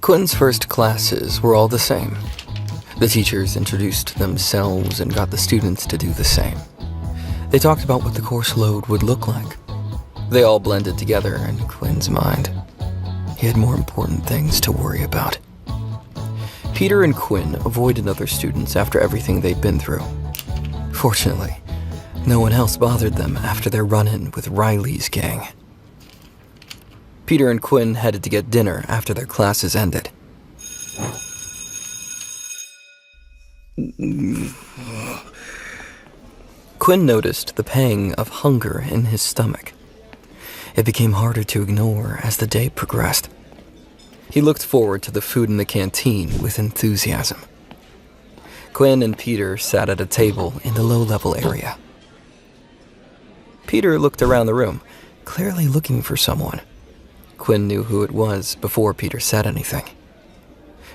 Quinn's first classes were all the same. The teachers introduced themselves and got the students to do the same. They talked about what the course load would look like. They all blended together in Quinn's mind. He had more important things to worry about. Peter and Quinn avoided other students after everything they'd been through. Fortunately, no one else bothered them after their run-in with Riley's gang. Peter and Quinn headed to get dinner after their classes ended. Quinn noticed the pang of hunger in his stomach. It became harder to ignore as the day progressed. He looked forward to the food in the canteen with enthusiasm. Quinn and Peter sat at a table in the low-level area. Peter looked around the room, clearly looking for someone. Quinn knew who it was before Peter said anything.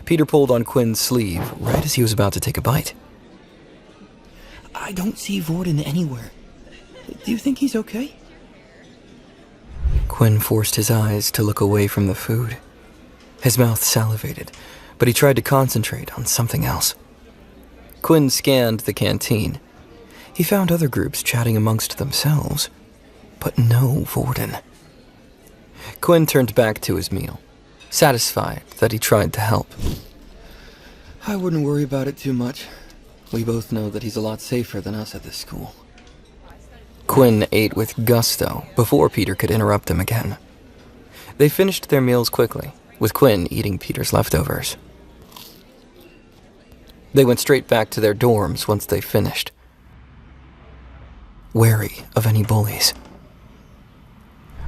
Peter pulled on Quinn's sleeve right as he was about to take a bite. I don't see Vorden anywhere. Do you think he's okay? Quinn forced his eyes to look away from the food. His mouth salivated, but he tried to concentrate on something else. Quinn scanned the canteen. He found other groups chatting amongst themselves, but no Vorden. Quinn turned back to his meal, satisfied that he tried to help. I wouldn't worry about it too much. We both know that he's a lot safer than us at this school. Quinn ate with gusto before Peter could interrupt him again. They finished their meals quickly, with Quinn eating Peter's leftovers. They went straight back to their dorms once they finished, wary of any bullies.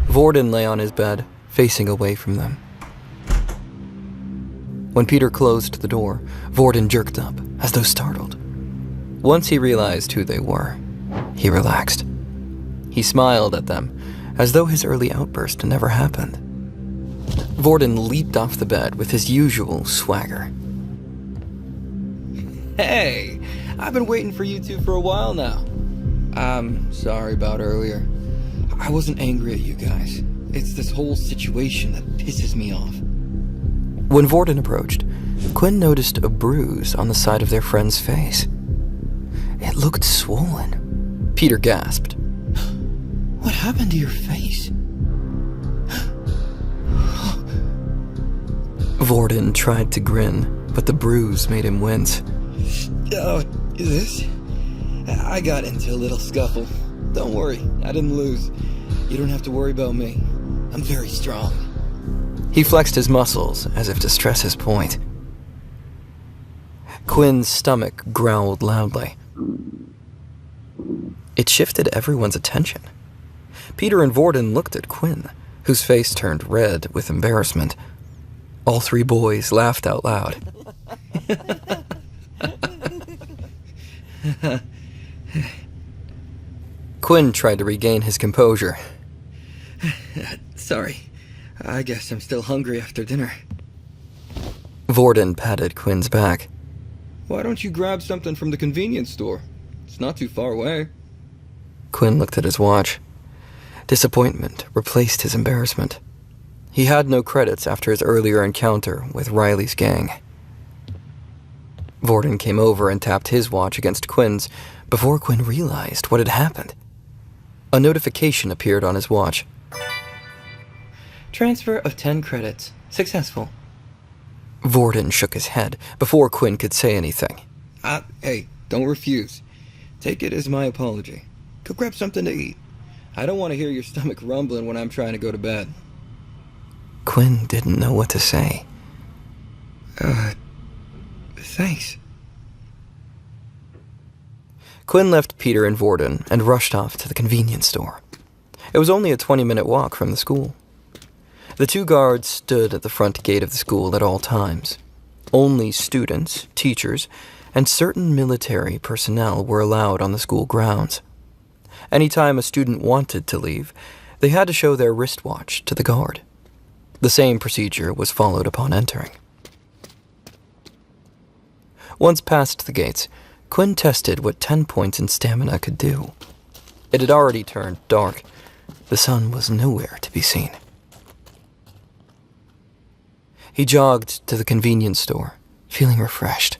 Vorden lay on his bed, facing away from them. When Peter closed the door, Vorden jerked up, as though startled. Once he realized who they were, he relaxed. He smiled at them, as though his early outburst never happened. Vorden leaped off the bed with his usual swagger. Hey, I've been waiting for you two for a while now. I'm sorry about earlier. I wasn't angry at you guys. It's this whole situation that pisses me off. When Vorden approached, Quinn noticed a bruise on the side of their friend's face. It looked swollen. Peter gasped. What happened to your face? Vorden tried to grin, but the bruise made him wince. Oh, this? I got into a little scuffle. Don't worry, I didn't lose. You don't have to worry about me. I'm very strong. He flexed his muscles as if to stress his point. Quinn's stomach growled loudly. It shifted everyone's attention. Peter and Vorden looked at Quinn, whose face turned red with embarrassment. All three boys laughed out loud. Quinn tried to regain his composure. Sorry. I guess I'm still hungry after dinner. Vorden patted Quinn's back. Why don't you grab something from the convenience store? It's not too far away. Quinn looked at his watch. Disappointment replaced his embarrassment. He had no credits after his earlier encounter with Riley's gang. Vorden came over and tapped his watch against Quinn's before Quinn realized what had happened. A notification appeared on his watch. Transfer of 10 credits. Successful. Vorden shook his head before Quinn could say anything. Hey, don't refuse. Take it as my apology. Go grab something to eat. I don't want to hear your stomach rumbling when I'm trying to go to bed. Quinn didn't know what to say. Thanks. Quinn left Peter and Vorden and rushed off to the convenience store. It was only a 20-minute walk from the school. The two guards stood at the front gate of the school at all times. Only students, teachers, and certain military personnel were allowed on the school grounds. Anytime a student wanted to leave, they had to show their wristwatch to the guard. The same procedure was followed upon entering. Once past the gates, Quinn tested what 10 points in stamina could do. It had already turned dark. The sun was nowhere to be seen. He jogged to the convenience store, feeling refreshed.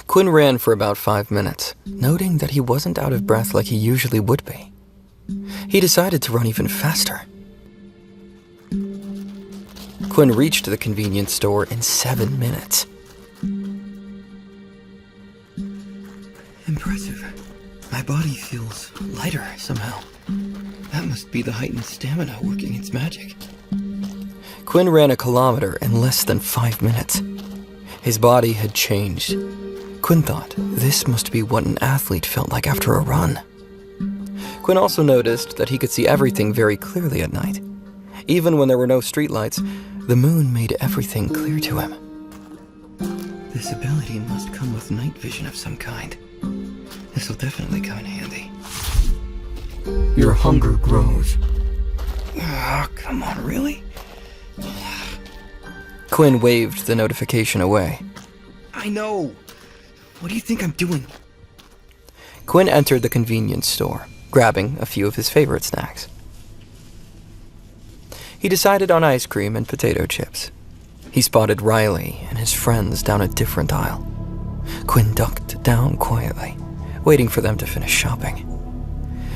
Quinn ran for about 5 minutes, noting that he wasn't out of breath like he usually would be. He decided to run even faster. Quinn reached the convenience store in 7 minutes. Impressive. My body feels lighter somehow. That must be the heightened stamina working its magic. Quinn ran a kilometer in less than 5 minutes. His body had changed. Quinn thought this must be what an athlete felt like after a run. Quinn also noticed that he could see everything very clearly at night. Even when there were no streetlights, the moon made everything clear to him. This ability must come with night vision of some kind. This will definitely come in handy. Your hunger grows. Oh, come on, really? Quinn waved the notification away. I know! What do you think I'm doing? Quinn entered the convenience store, grabbing a few of his favorite snacks. He decided on ice cream and potato chips. He spotted Riley and his friends down a different aisle. Quinn ducked down quietly, waiting for them to finish shopping.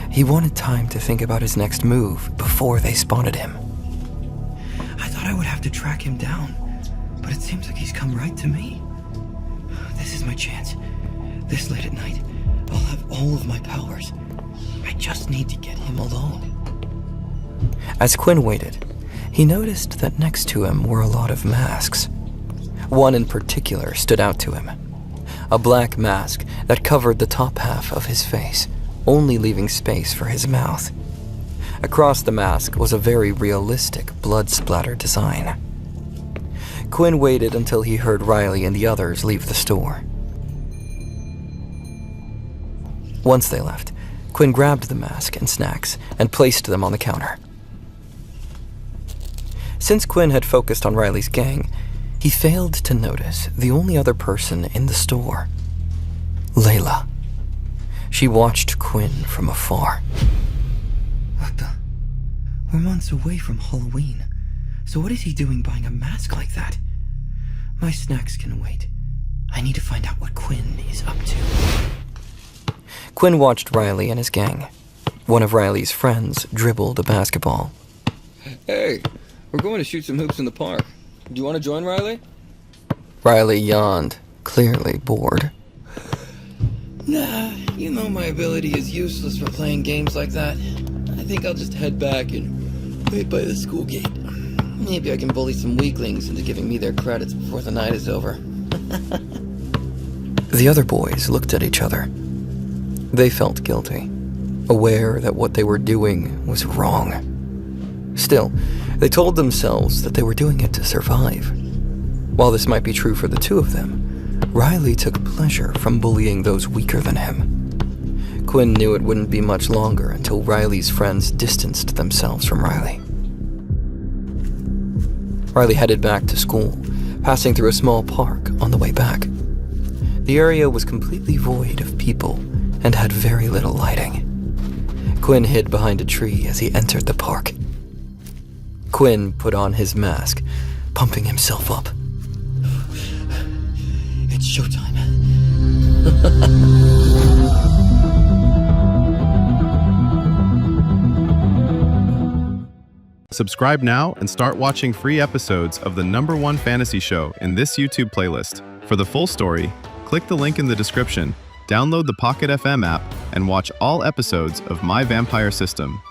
He wanted time to think about his next move before they spotted him. I thought I would have to track him down, but it seems like he's come right to me. This is my chance. This late at night, I'll have all of my powers. I just need to get him alone. As Quinn waited, he noticed that next to him were a lot of masks. One in particular stood out to him. A black mask that covered the top half of his face, only leaving space for his mouth. Across the mask was a very realistic blood-splattered design. Quinn waited until he heard Riley and the others leave the store. Once they left, Quinn grabbed the mask and snacks and placed them on the counter. Since Quinn had focused on Riley's gang, he failed to notice the only other person in the store. Layla. She watched Quinn from afar. What the? We're months away from Halloween. So what is he doing buying a mask like that? My snacks can wait. I need to find out what Quinn is up to. Quinn watched Riley and his gang. One of Riley's friends dribbled a basketball. Hey, we're going to shoot some hoops in the park. Do you want to join, Riley? Riley yawned, clearly bored. Nah, you know my ability is useless for playing games like that. I think I'll just head back and wait by the school gate. Maybe I can bully some weaklings into giving me their credits before the night is over. The other boys looked at each other. They felt guilty, aware that what they were doing was wrong. Still, they told themselves that they were doing it to survive. While this might be true for the two of them, Riley took pleasure from bullying those weaker than him. Quinn knew it wouldn't be much longer until Riley's friends distanced themselves from Riley. Riley headed back to school, passing through a small park on the way back. The area was completely void of people and had very little lighting. Quinn hid behind a tree as he entered the park. Quinn put on his mask, pumping himself up. It's showtime. Subscribe now and start watching free episodes of the #1 fantasy show in this YouTube playlist. For the full story, click the link in the description, download the Pocket FM app, and watch all episodes of My Vampire System.